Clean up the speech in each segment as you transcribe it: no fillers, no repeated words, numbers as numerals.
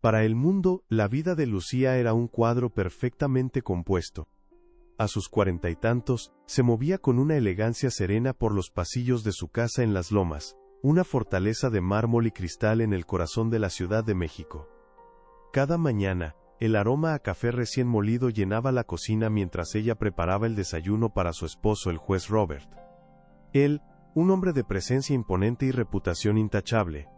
Para el mundo, la vida de Lucía era un cuadro perfectamente compuesto. A sus 40 y tantos, se movía con una elegancia serena por los pasillos de su casa en Las Lomas, una fortaleza de mármol y cristal en el corazón de la Ciudad de México. Cada mañana, el aroma a café recién molido llenaba la cocina mientras ella preparaba el desayuno para su esposo el juez Robert. Él, un hombre de presencia imponente y reputación intachable.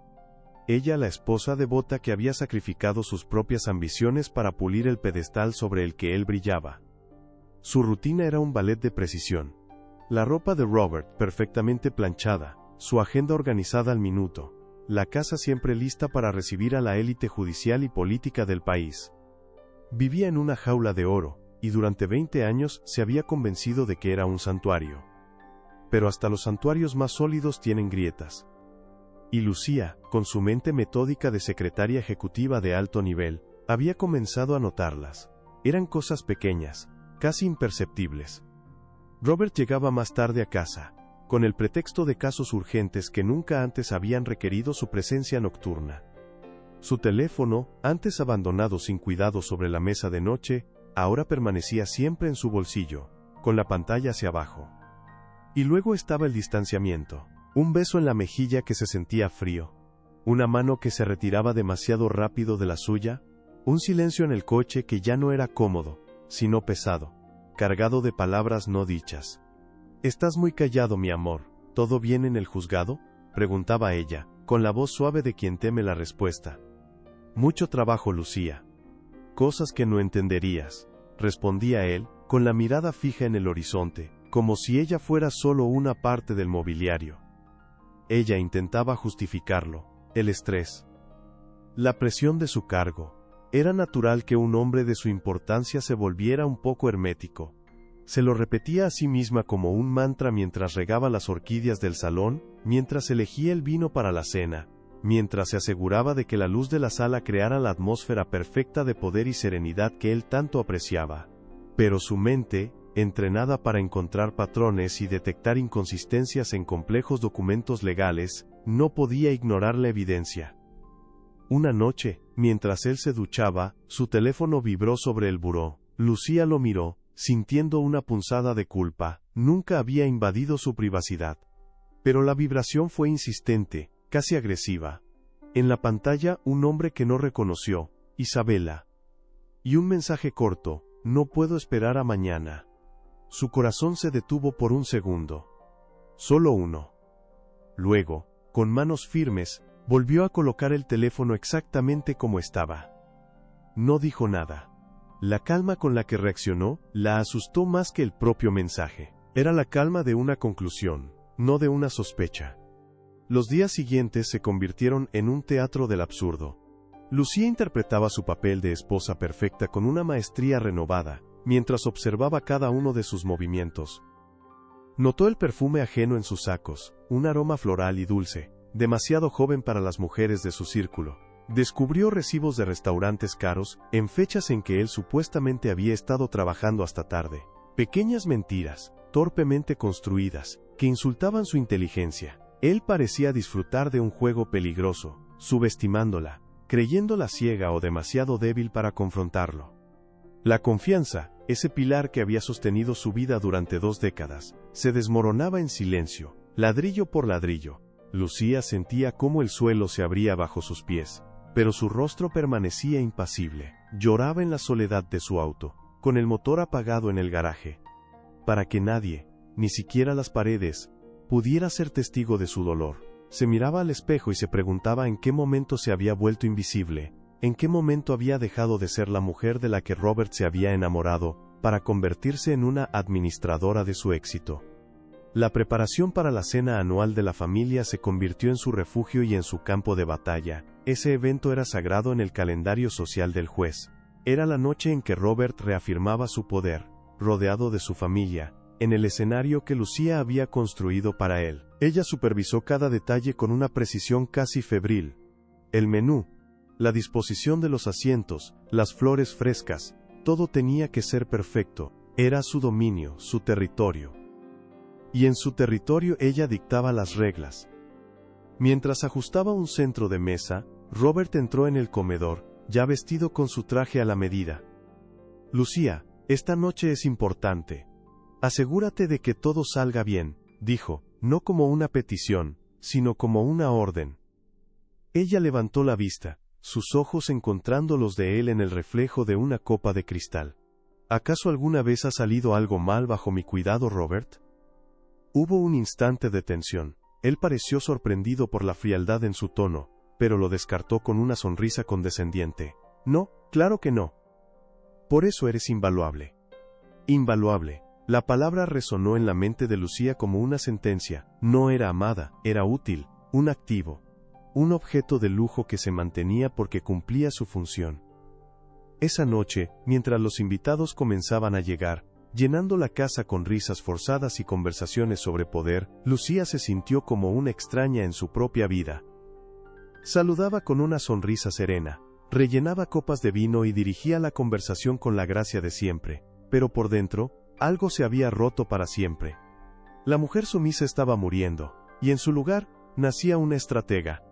Ella la esposa devota que había sacrificado sus propias ambiciones para pulir el pedestal sobre el que él brillaba. Su rutina era un ballet de precisión. La ropa de Robert perfectamente planchada, su agenda organizada al minuto, la casa siempre lista para recibir a la élite judicial y política del país. Vivía en una jaula de oro, y durante 20 años se había convencido de que era un santuario. Pero hasta los santuarios más sólidos tienen grietas. Y Lucía, con su mente metódica de secretaria ejecutiva de alto nivel, había comenzado a notarlas. Eran cosas pequeñas, casi imperceptibles. Robert llegaba más tarde a casa, con el pretexto de casos urgentes que nunca antes habían requerido su presencia nocturna. Su teléfono, antes abandonado sin cuidado sobre la mesa de noche, ahora permanecía siempre en su bolsillo, con la pantalla hacia abajo. Y luego estaba el distanciamiento. Un beso en la mejilla que se sentía frío, una mano que se retiraba demasiado rápido de la suya, un silencio en el coche que ya no era cómodo, sino pesado, cargado de palabras no dichas. «Estás muy callado, mi amor, ¿todo bien en el juzgado?», preguntaba ella, con la voz suave de quien teme la respuesta. «Mucho trabajo, Lucía». «Cosas que no entenderías», respondía él, con la mirada fija en el horizonte, como si ella fuera solo una parte del mobiliario. Ella intentaba justificarlo, el estrés, la presión de su cargo. Era natural que un hombre de su importancia se volviera un poco hermético. Se lo repetía a sí misma como un mantra mientras regaba las orquídeas del salón, mientras elegía el vino para la cena, mientras se aseguraba de que la luz de la sala creara la atmósfera perfecta de poder y serenidad que él tanto apreciaba. Pero su mente, entrenada para encontrar patrones y detectar inconsistencias en complejos documentos legales, no podía ignorar la evidencia. Una noche, mientras él se duchaba, su teléfono vibró sobre el buró. Lucía lo miró, sintiendo una punzada de culpa. Nunca había invadido su privacidad. Pero la vibración fue insistente, casi agresiva. En la pantalla, un nombre que no reconoció, Isabela. Y un mensaje corto: «No puedo esperar a mañana». Su corazón se detuvo por un segundo. Solo uno. Luego, con manos firmes, volvió a colocar el teléfono exactamente como estaba. No dijo nada. La calma con la que reaccionó la asustó más que el propio mensaje. Era la calma de una conclusión, no de una sospecha. Los días siguientes se convirtieron en un teatro del absurdo. Lucía interpretaba su papel de esposa perfecta con una maestría renovada, mientras observaba cada uno de sus movimientos. Notó el perfume ajeno en sus sacos, un aroma floral y dulce, demasiado joven para las mujeres de su círculo. Descubrió recibos de restaurantes caros, en fechas en que él supuestamente había estado trabajando hasta tarde. Pequeñas mentiras, torpemente construidas, que insultaban su inteligencia. Él parecía disfrutar de un juego peligroso, subestimándola, creyéndola ciega o demasiado débil para confrontarlo. La confianza, ese pilar que había sostenido su vida durante 2 décadas, se desmoronaba en silencio, ladrillo por ladrillo. Lucía sentía cómo el suelo se abría bajo sus pies, pero su rostro permanecía impasible. Lloraba en la soledad de su auto, con el motor apagado en el garaje, para que nadie, ni siquiera las paredes, pudiera ser testigo de su dolor. Se miraba al espejo y se preguntaba en qué momento se había vuelto invisible. ¿En qué momento había dejado de ser la mujer de la que Robert se había enamorado, para convertirse en una administradora de su éxito? La preparación para la cena anual de la familia se convirtió en su refugio y en su campo de batalla. Ese evento era sagrado en el calendario social del juez. Era la noche en que Robert reafirmaba su poder, rodeado de su familia, en el escenario que Lucía había construido para él. Ella supervisó cada detalle con una precisión casi febril. El menú, la disposición de los asientos, las flores frescas, todo tenía que ser perfecto. Era su dominio, su territorio. Y en su territorio ella dictaba las reglas. Mientras ajustaba un centro de mesa, Robert entró en el comedor, ya vestido con su traje a la medida. Lucía, esta noche es importante. Asegúrate de que todo salga bien, dijo, no como una petición, sino como una orden. Ella levantó la vista, sus ojos encontrando los de él en el reflejo de una copa de cristal. ¿Acaso alguna vez ha salido algo mal bajo mi cuidado, Robert? Hubo un instante de tensión. Él pareció sorprendido por la frialdad en su tono, pero lo descartó con una sonrisa condescendiente. No, claro que no. Por eso eres invaluable. Invaluable. La palabra resonó en la mente de Lucía como una sentencia. No era amada, era útil, un activo. Un objeto de lujo que se mantenía porque cumplía su función. Esa noche, mientras los invitados comenzaban a llegar, llenando la casa con risas forzadas y conversaciones sobre poder, Lucía se sintió como una extraña en su propia vida. Saludaba con una sonrisa serena, rellenaba copas de vino y dirigía la conversación con la gracia de siempre, pero por dentro, algo se había roto para siempre. La mujer sumisa estaba muriendo, y en su lugar, nacía una estratega.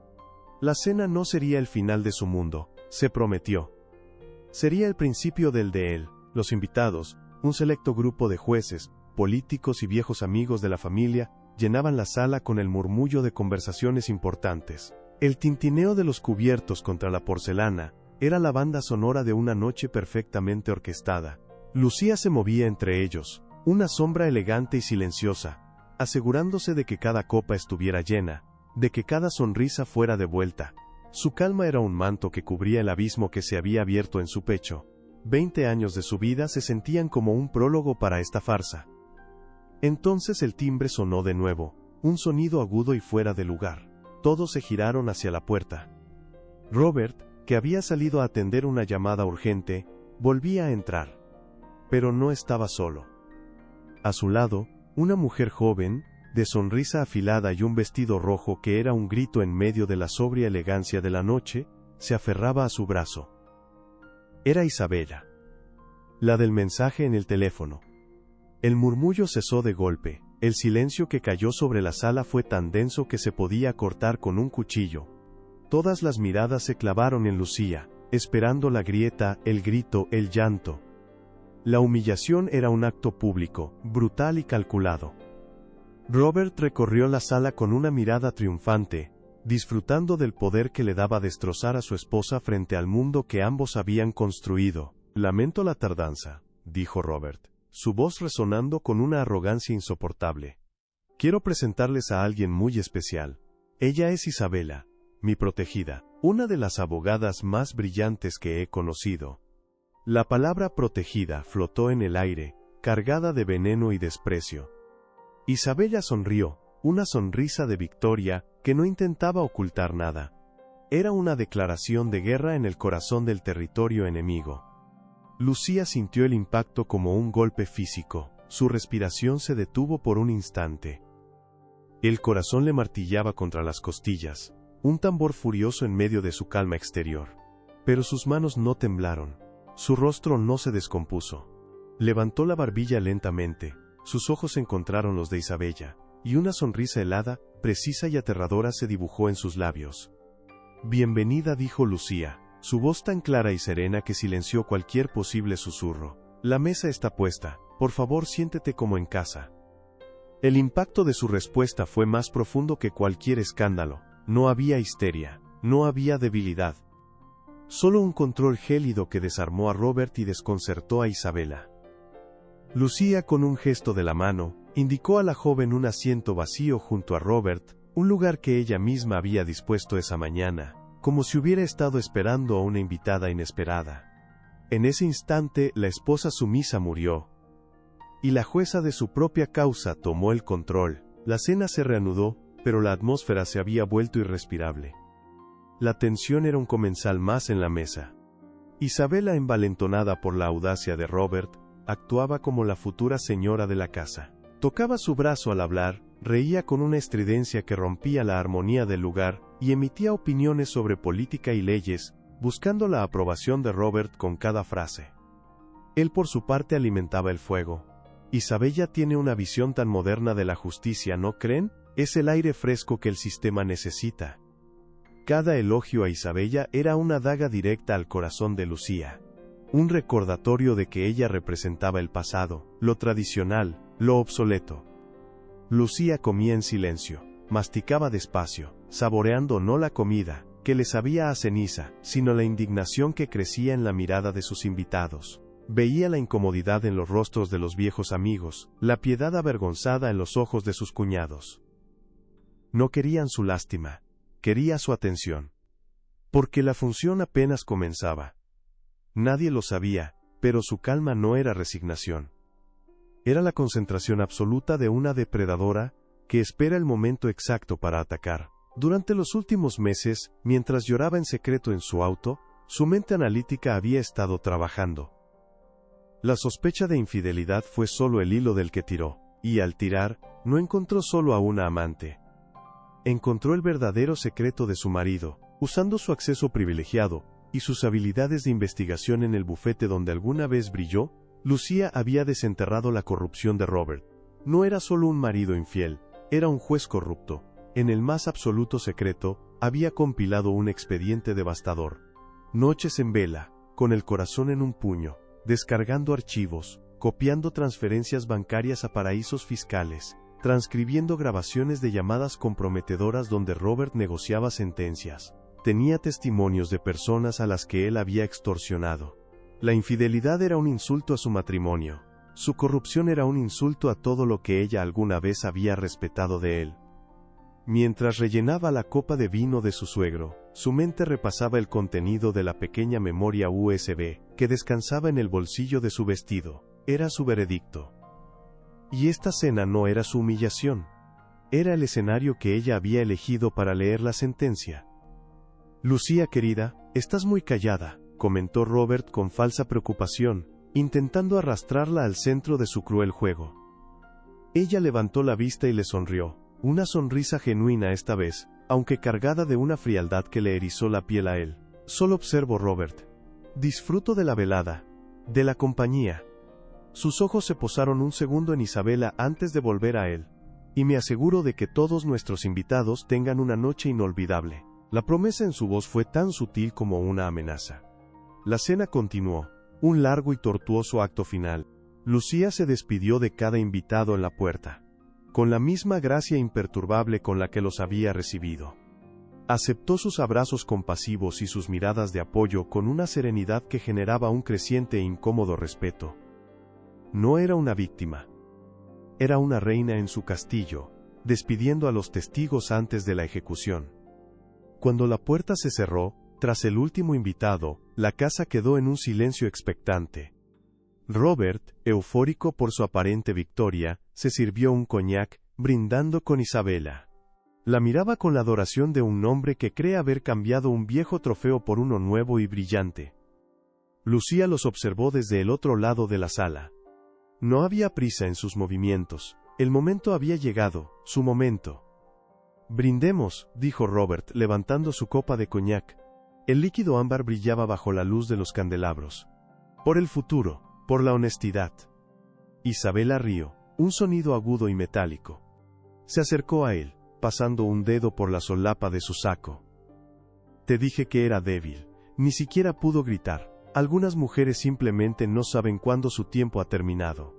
La cena no sería el final de su mundo, se prometió. Sería el principio del de él. Los invitados, un selecto grupo de jueces, políticos y viejos amigos de la familia, llenaban la sala con el murmullo de conversaciones importantes. El tintineo de los cubiertos contra la porcelana era la banda sonora de una noche perfectamente orquestada. Lucía se movía entre ellos, una sombra elegante y silenciosa, asegurándose de que cada copa estuviera llena, de que cada sonrisa fuera de vuelta. Su calma era un manto que cubría el abismo que se había abierto en su pecho. 20 años de su vida se sentían como un prólogo para esta farsa. Entonces el timbre sonó de nuevo, un sonido agudo y fuera de lugar. Todos se giraron hacia la puerta. Robert, que había salido a atender una llamada urgente, volvía a entrar. Pero no estaba solo. A su lado, una mujer joven, de sonrisa afilada y un vestido rojo que era un grito en medio de la sobria elegancia de la noche, se aferraba a su brazo. Era Isabella. La del mensaje en el teléfono. El murmullo cesó de golpe, el silencio que cayó sobre la sala fue tan denso que se podía cortar con un cuchillo. Todas las miradas se clavaron en Lucía, esperando la grieta, el grito, el llanto. La humillación era un acto público, brutal y calculado. Robert recorrió la sala con una mirada triunfante, disfrutando del poder que le daba destrozar a su esposa frente al mundo que ambos habían construido. Lamento la tardanza, dijo Robert, su voz resonando con una arrogancia insoportable. Quiero presentarles a alguien muy especial. Ella es Isabella, mi protegida, una de las abogadas más brillantes que he conocido. La palabra protegida flotó en el aire, cargada de veneno y desprecio. Isabella sonrió, una sonrisa de victoria, que no intentaba ocultar nada. Era una declaración de guerra en el corazón del territorio enemigo. Lucía sintió el impacto como un golpe físico, su respiración se detuvo por un instante. El corazón le martillaba contra las costillas, un tambor furioso en medio de su calma exterior. Pero sus manos no temblaron, su rostro no se descompuso. Levantó la barbilla lentamente, sus ojos encontraron los de Isabella, y una sonrisa helada, precisa y aterradora se dibujó en sus labios. Bienvenida, dijo Lucía, su voz tan clara y serena que silenció cualquier posible susurro. La mesa está puesta, por favor siéntete como en casa. El impacto de su respuesta fue más profundo que cualquier escándalo. No había histeria, no había debilidad. Solo un control gélido que desarmó a Robert y desconcertó a Isabella. Lucía, con un gesto de la mano, indicó a la joven un asiento vacío junto a Robert, un lugar que ella misma había dispuesto esa mañana, como si hubiera estado esperando a una invitada inesperada. En ese instante, la esposa sumisa murió, y la jueza de su propia causa tomó el control. La cena se reanudó, pero la atmósfera se había vuelto irrespirable. La tensión era un comensal más en la mesa. Isabella, envalentonada por la audacia de Robert, actuaba como la futura señora de la casa. Tocaba su brazo al hablar, reía con una estridencia que rompía la armonía del lugar, y emitía opiniones sobre política y leyes, buscando la aprobación de Robert con cada frase. Él por su parte alimentaba el fuego. Isabella tiene una visión tan moderna de la justicia, ¿no creen? Es el aire fresco que el sistema necesita. Cada elogio a Isabella era una daga directa al corazón de Lucía. Un recordatorio de que ella representaba el pasado, lo tradicional, lo obsoleto. Lucía comía en silencio, masticaba despacio, saboreando no la comida, que le sabía a ceniza, sino la indignación que crecía en la mirada de sus invitados. Veía la incomodidad en los rostros de los viejos amigos, la piedad avergonzada en los ojos de sus cuñados. No querían su lástima, quería su atención. Porque la función apenas comenzaba. Nadie lo sabía, pero su calma no era resignación. Era la concentración absoluta de una depredadora que espera el momento exacto para atacar. Durante los últimos meses, mientras lloraba en secreto en su auto, su mente analítica había estado trabajando. La sospecha de infidelidad fue solo el hilo del que tiró, y al tirar, no encontró solo a una amante. Encontró el verdadero secreto de su marido, usando su acceso privilegiado y sus habilidades de investigación en el bufete donde alguna vez brilló. Lucía había desenterrado la corrupción de Robert. No era solo un marido infiel, era un juez corrupto. En el más absoluto secreto, había compilado un expediente devastador. Noches en vela, con el corazón en un puño, descargando archivos, copiando transferencias bancarias a paraísos fiscales, transcribiendo grabaciones de llamadas comprometedoras donde Robert negociaba sentencias. Tenía testimonios de personas a las que él había extorsionado. La infidelidad era un insulto a su matrimonio. Su corrupción era un insulto a todo lo que ella alguna vez había respetado de él. Mientras rellenaba la copa de vino de su suegro, su mente repasaba el contenido de la pequeña memoria USB, que descansaba en el bolsillo de su vestido. Era su veredicto. Y esta cena no era su humillación. Era el escenario que ella había elegido para leer la sentencia. «Lucía querida, estás muy callada», comentó Robert con falsa preocupación, intentando arrastrarla al centro de su cruel juego. Ella levantó la vista y le sonrió, una sonrisa genuina esta vez, aunque cargada de una frialdad que le erizó la piel a él. «Solo observo, Robert. Disfruto de la velada, de la compañía». Sus ojos se posaron un segundo en Isabella antes de volver a él. «Y me aseguro de que todos nuestros invitados tengan una noche inolvidable». La promesa en su voz fue tan sutil como una amenaza. La cena continuó, un largo y tortuoso acto final. Lucía se despidió de cada invitado en la puerta, con la misma gracia imperturbable con la que los había recibido. Aceptó sus abrazos compasivos y sus miradas de apoyo con una serenidad que generaba un creciente e incómodo respeto. No era una víctima. Era una reina en su castillo, despidiendo a los testigos antes de la ejecución. Cuando la puerta se cerró, tras el último invitado, la casa quedó en un silencio expectante. Robert, eufórico por su aparente victoria, se sirvió un coñac, brindando con Isabella. La miraba con la adoración de un hombre que cree haber cambiado un viejo trofeo por uno nuevo y brillante. Lucía los observó desde el otro lado de la sala. No había prisa en sus movimientos. El momento había llegado, su momento. «Brindemos», dijo Robert, levantando su copa de coñac. El líquido ámbar brillaba bajo la luz de los candelabros. «Por el futuro, por la honestidad». Isabella rió, un sonido agudo y metálico. Se acercó a él, pasando un dedo por la solapa de su saco. «Te dije que era débil». Ni siquiera pudo gritar. Algunas mujeres simplemente no saben cuándo su tiempo ha terminado.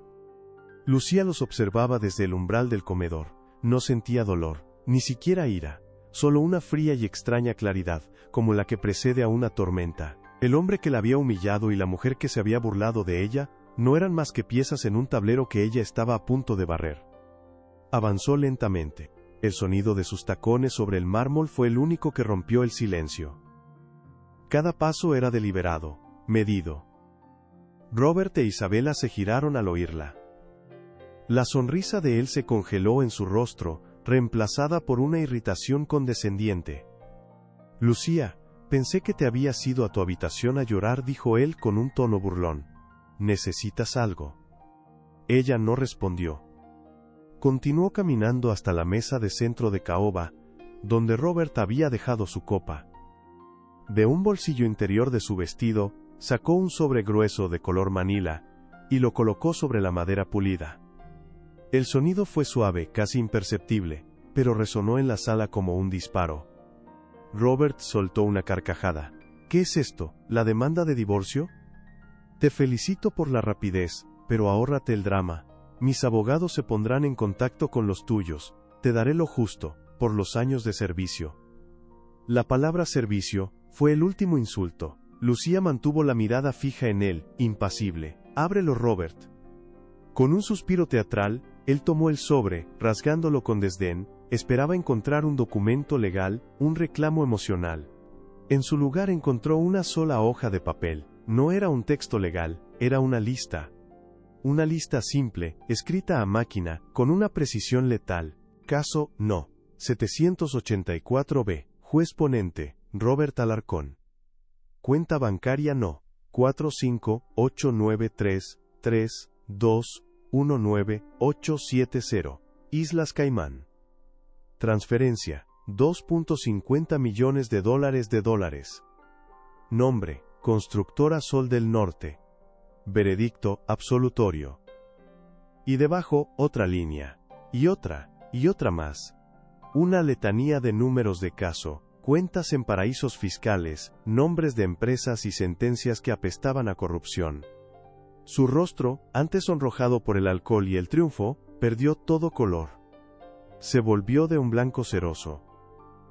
Lucía los observaba desde el umbral del comedor. No sentía dolor, ni siquiera ira, solo una fría y extraña claridad, como la que precede a una tormenta. El hombre que la había humillado y la mujer que se había burlado de ella, no eran más que piezas en un tablero que ella estaba a punto de barrer. Avanzó lentamente. El sonido de sus tacones sobre el mármol fue el único que rompió el silencio. Cada paso era deliberado, medido. Robert e Isabella se giraron al oírla. La sonrisa de él se congeló en su rostro, reemplazada por una irritación condescendiente. «Lucía, pensé que te habías ido a tu habitación a llorar», dijo él con un tono burlón. «¿Necesitas algo?». Ella no respondió. Continuó caminando hasta la mesa de centro de caoba, donde Robert había dejado su copa. De un bolsillo interior de su vestido, sacó un sobre grueso de color manila, y lo colocó sobre la madera pulida. El sonido fue suave, casi imperceptible, pero resonó en la sala como un disparo. Robert soltó una carcajada. ¿Qué es esto? ¿La demanda de divorcio? Te felicito por la rapidez, pero ahórrate el drama. Mis abogados se pondrán en contacto con los tuyos. Te daré lo justo, por los años de servicio. La palabra servicio fue el último insulto. Lucía mantuvo la mirada fija en él, impasible. Ábrelo, Robert. Con un suspiro teatral, él tomó el sobre, rasgándolo con desdén. Esperaba encontrar un documento legal, un reclamo emocional. En su lugar encontró una sola hoja de papel. No era un texto legal, era una lista. Una lista simple, escrita a máquina, con una precisión letal. Caso, no. 784B. Juez ponente, Robert Alarcón. Cuenta bancaria no. 4589332198870. Islas Caimán. Transferencia, $2.50 millones de dólares. Nombre, Constructora Sol del Norte. Veredicto, absolutorio. Y debajo, otra línea. Y otra más. Una letanía de números de caso, cuentas en paraísos fiscales, nombres de empresas y sentencias que apestaban a corrupción. Su rostro, antes sonrojado por el alcohol y el triunfo, perdió todo color. Se volvió de un blanco ceroso.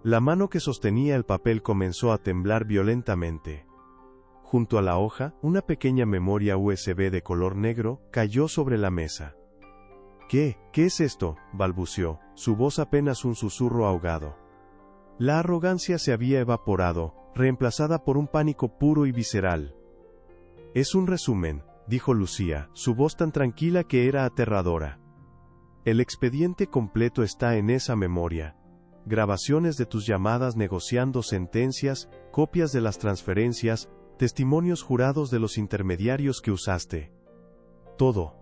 La mano que sostenía el papel comenzó a temblar violentamente. Junto a la hoja, una pequeña memoria USB de color negro cayó sobre la mesa. ¿Qué es esto?, balbuceó, su voz apenas un susurro ahogado. La arrogancia se había evaporado, reemplazada por un pánico puro y visceral. Es un resumen, dijo Lucía, su voz tan tranquila que era aterradora. El expediente completo está en esa memoria. Grabaciones de tus llamadas negociando sentencias, copias de las transferencias, testimonios jurados de los intermediarios que usaste. Todo.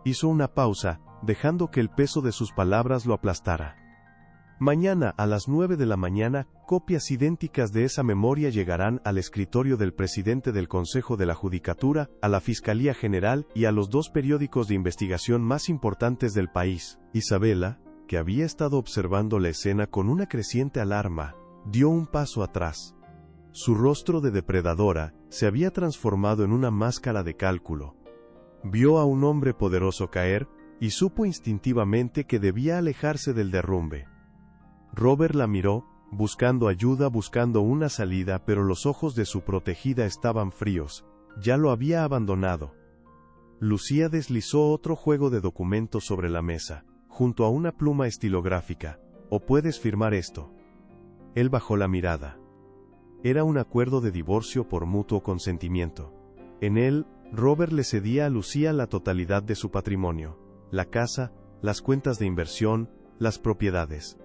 Hizo una pausa, dejando que el peso de sus palabras lo aplastara. Mañana a las 9 de la mañana, copias idénticas de esa memoria llegarán al escritorio del presidente del Consejo de la Judicatura, a la Fiscalía General y a los 2 periódicos de investigación más importantes del país. Isabela, que había estado observando la escena con una creciente alarma, dio un paso atrás. Su rostro de depredadora se había transformado en una máscara de cálculo. Vio a un hombre poderoso caer, y supo instintivamente que debía alejarse del derrumbe. Robert la miró, buscando ayuda, buscando una salida, pero los ojos de su protegida estaban fríos. Ya lo había abandonado. Lucía deslizó otro juego de documentos sobre la mesa, junto a una pluma estilográfica. ¿O puedes firmar esto? Él bajó la mirada. Era un acuerdo de divorcio por mutuo consentimiento. En él, Robert le cedía a Lucía la totalidad de su patrimonio, la casa, las cuentas de inversión, las propiedades.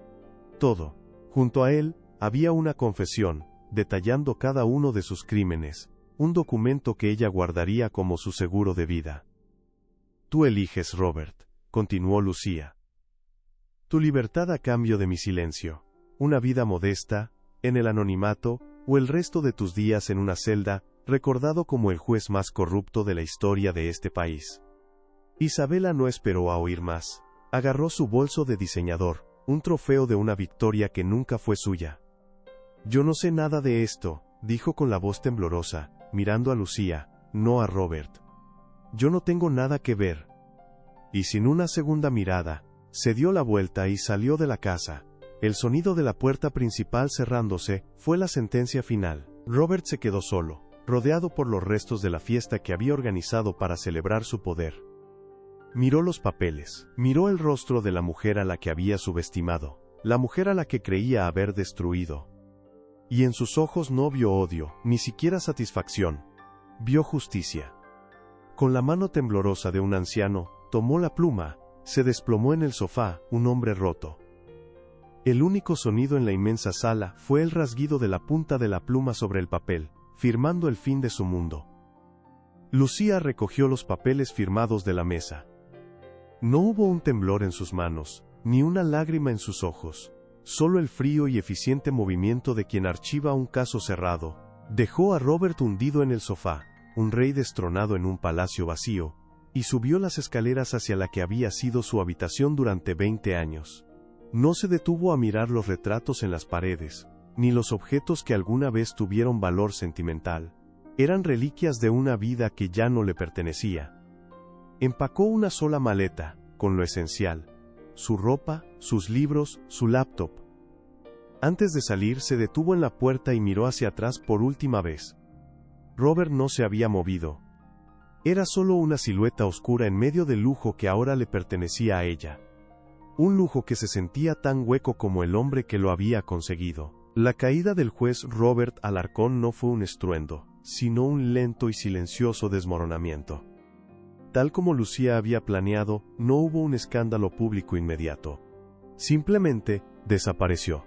Todo. Junto a él, había una confesión, detallando cada uno de sus crímenes, un documento que ella guardaría como su seguro de vida. Tú eliges, Robert, continuó Lucía. Tu libertad a cambio de mi silencio, una vida modesta, en el anonimato, o el resto de tus días en una celda, recordado como el juez más corrupto de la historia de este país. Isabela no esperó a oír más. Agarró su bolso de diseñador, un trofeo de una victoria que nunca fue suya. Yo no sé nada de esto, dijo con la voz temblorosa, mirando a Lucía, no a Robert. Yo no tengo nada que ver. Y sin una segunda mirada, se dio la vuelta y salió de la casa. El sonido de la puerta principal cerrándose fue la sentencia final. Robert se quedó solo, rodeado por los restos de la fiesta que había organizado para celebrar su poder. Miró los papeles, miró el rostro de la mujer a la que había subestimado, la mujer a la que creía haber destruido. Y en sus ojos no vio odio, ni siquiera satisfacción. Vio justicia. Con la mano temblorosa de un anciano, tomó la pluma, se desplomó en el sofá, un hombre roto. El único sonido en la inmensa sala fue el rasguido de la punta de la pluma sobre el papel, firmando el fin de su mundo. Lucía recogió los papeles firmados de la mesa. No hubo un temblor en sus manos, ni una lágrima en sus ojos, solo el frío y eficiente movimiento de quien archiva un caso cerrado. Dejó a Robert hundido en el sofá, un rey destronado en un palacio vacío, y subió las escaleras hacia la que había sido su habitación durante 20 años. No se detuvo a mirar los retratos en las paredes, ni los objetos que alguna vez tuvieron valor sentimental. Eran reliquias de una vida que ya no le pertenecía. Empacó una sola maleta, con lo esencial: su ropa, sus libros, su laptop. Antes de salir se detuvo en la puerta y miró hacia atrás por última vez. Robert no se había movido. Era solo una silueta oscura en medio del lujo que ahora le pertenecía a ella. Un lujo que se sentía tan hueco como el hombre que lo había conseguido. La caída del juez Robert Alarcón no fue un estruendo, sino un lento y silencioso desmoronamiento. Tal como Lucía había planeado, no hubo un escándalo público inmediato. Simplemente, desapareció.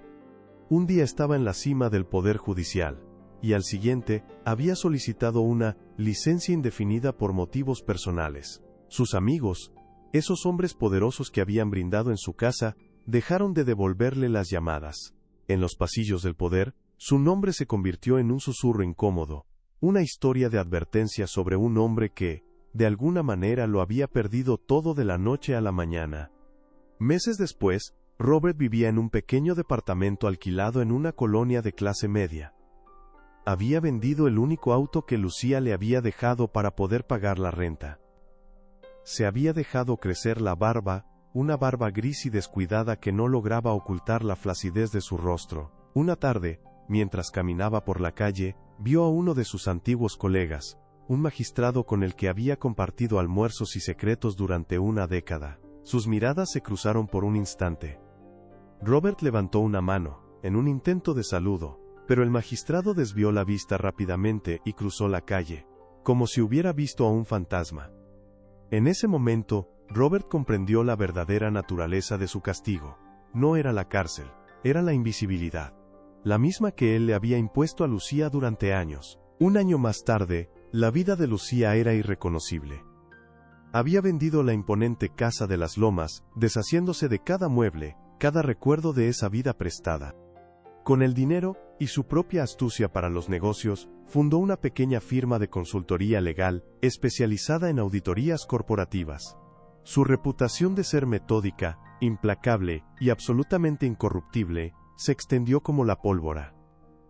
Un día estaba en la cima del poder judicial, y al siguiente, había solicitado una licencia indefinida por motivos personales. Sus amigos, esos hombres poderosos que habían brindado en su casa, dejaron de devolverle las llamadas. En los pasillos del poder, su nombre se convirtió en un susurro incómodo, una historia de advertencia sobre un hombre que, de alguna manera, lo había perdido todo de la noche a la mañana. Meses después, Robert vivía en un pequeño departamento alquilado en una colonia de clase media. Había vendido el único auto que Lucía le había dejado para poder pagar la renta. Se había dejado crecer la barba, una barba gris y descuidada que no lograba ocultar la flacidez de su rostro. Una tarde, mientras caminaba por la calle, vio a uno de sus antiguos colegas, un magistrado con el que había compartido almuerzos y secretos durante una década. Sus miradas se cruzaron por un instante. Robert levantó una mano, en un intento de saludo, pero el magistrado desvió la vista rápidamente y cruzó la calle, como si hubiera visto a un fantasma. En ese momento, Robert comprendió la verdadera naturaleza de su castigo. No era la cárcel, era la invisibilidad. La misma que él le había impuesto a Lucía durante años. Un año más tarde, la vida de Lucía era irreconocible. Había vendido la imponente casa de las Lomas, deshaciéndose de cada mueble, cada recuerdo de esa vida prestada. Con el dinero, y su propia astucia para los negocios, fundó una pequeña firma de consultoría legal, especializada en auditorías corporativas. Su reputación de ser metódica, implacable y absolutamente incorruptible, se extendió como la pólvora.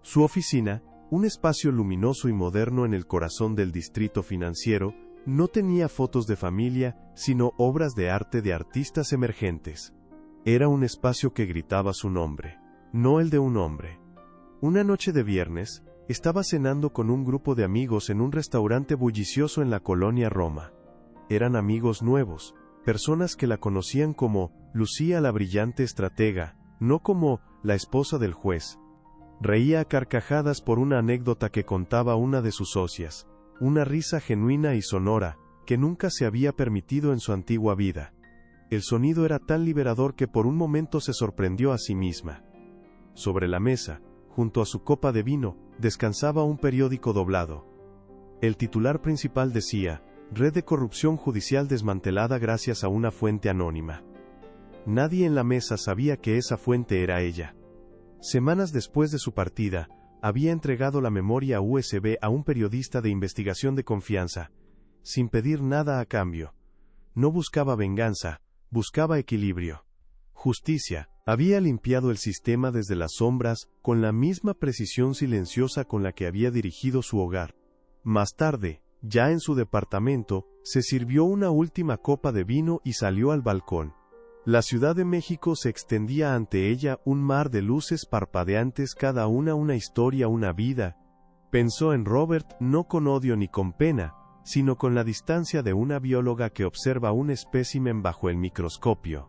Su oficina, un espacio luminoso y moderno en el corazón del distrito financiero, no tenía fotos de familia, sino obras de arte de artistas emergentes. Era un espacio que gritaba su nombre, no el de un hombre. Una noche de viernes, estaba cenando con un grupo de amigos en un restaurante bullicioso en la colonia Roma. Eran amigos nuevos, personas que la conocían como Lucía la brillante estratega, no como la esposa del juez. Reía a carcajadas por una anécdota que contaba una de sus socias, una risa genuina y sonora, que nunca se había permitido en su antigua vida. El sonido era tan liberador que por un momento se sorprendió a sí misma. Sobre la mesa, junto a su copa de vino, descansaba un periódico doblado. El titular principal decía: Red de corrupción judicial desmantelada gracias a una fuente anónima. Nadie en la mesa sabía que esa fuente era ella. Semanas después de su partida, había entregado la memoria USB a un periodista de investigación de confianza, sin pedir nada a cambio. No buscaba venganza, buscaba equilibrio. Justicia. Había limpiado el sistema desde las sombras, con la misma precisión silenciosa con la que había dirigido su hogar. Más tarde, ya en su departamento, se sirvió una última copa de vino y salió al balcón. La Ciudad de México se extendía ante ella, un mar de luces parpadeantes, cada una historia, una vida. Pensó en Robert, no con odio ni con pena, sino con la distancia de una bióloga que observa un espécimen bajo el microscopio.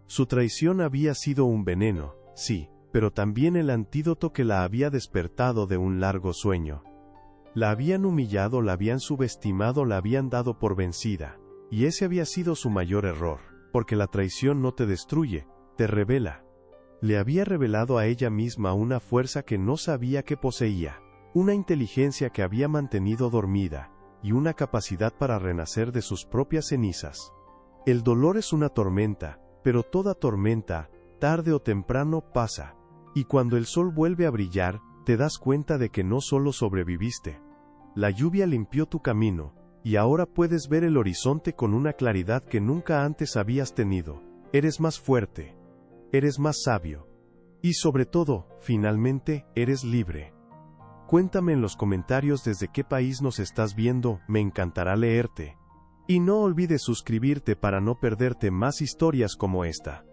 Su traición había sido un veneno, sí, pero también el antídoto que la había despertado de un largo sueño. La habían humillado, la habían subestimado, la habían dado por vencida, y ese había sido su mayor error, porque la traición no te destruye, te revela. Le había revelado a ella misma una fuerza que no sabía que poseía, una inteligencia que había mantenido dormida, y una capacidad para renacer de sus propias cenizas. El dolor es una tormenta, pero toda tormenta, tarde o temprano, pasa, y cuando el sol vuelve a brillar, te das cuenta de que no solo sobreviviste. La lluvia limpió tu camino, y ahora puedes ver el horizonte con una claridad que nunca antes habías tenido. Eres más fuerte. Eres más sabio. Y sobre todo, finalmente, eres libre. Cuéntame en los comentarios desde qué país nos estás viendo, me encantará leerte. Y no olvides suscribirte para no perderte más historias como esta.